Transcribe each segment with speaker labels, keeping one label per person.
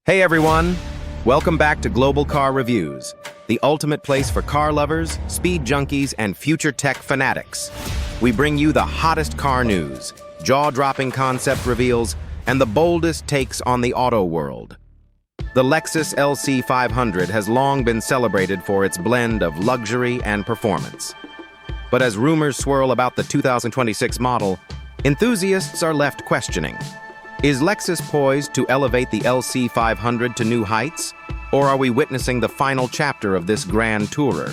Speaker 1: Hey everyone! Welcome back to Global Car Reviews, the ultimate place for car lovers, speed junkies, and future tech fanatics. We bring you the hottest car news, jaw-dropping concept reveals, and the boldest takes on the auto world. The Lexus LC 500 has long been celebrated for its blend of luxury and performance. But as rumors swirl about the 2026 model, enthusiasts are left questioning. Is Lexus poised to elevate the LC 500 to new heights, or are we witnessing the final chapter of this grand tourer?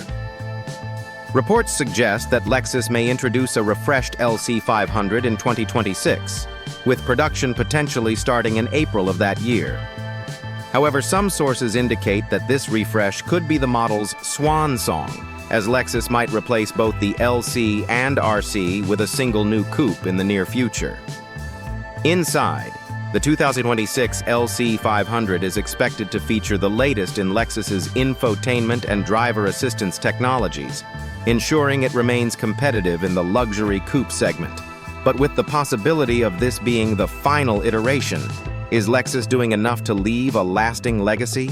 Speaker 1: Reports suggest that Lexus may introduce a refreshed LC 500 in 2026, with production potentially starting in April of that year. However, some sources indicate that this refresh could be the model's swan song, as Lexus might replace both the LC and RC with a single new coupe in the near future. Inside, the 2026 LC 500 is expected to feature the latest in Lexus's infotainment and driver assistance technologies, ensuring it remains competitive in the luxury coupe segment. But with the possibility of this being the final iteration, is Lexus doing enough to leave a lasting legacy?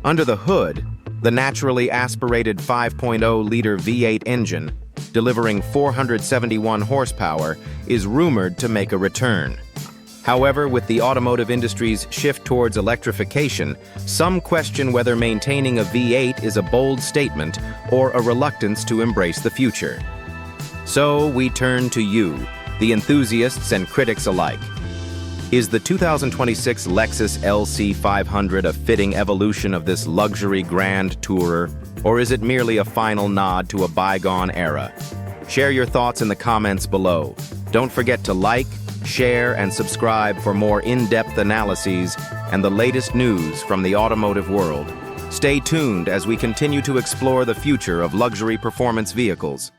Speaker 1: Under the hood, the naturally aspirated 5.0-liter V8 engine, delivering 471 horsepower, is rumored to make a return. However, with the automotive industry's shift towards electrification, some question whether maintaining a V8 is a bold statement or a reluctance to embrace the future. So we turn to you, the enthusiasts and critics alike. Is the 2026 Lexus LC 500 a fitting evolution of this luxury grand tourer, or is it merely a final nod to a bygone era? Share your thoughts in the comments below. Don't forget to like, share, and subscribe for more in-depth analyses and the latest news from the automotive world. Stay tuned as we continue to explore the future of luxury performance vehicles.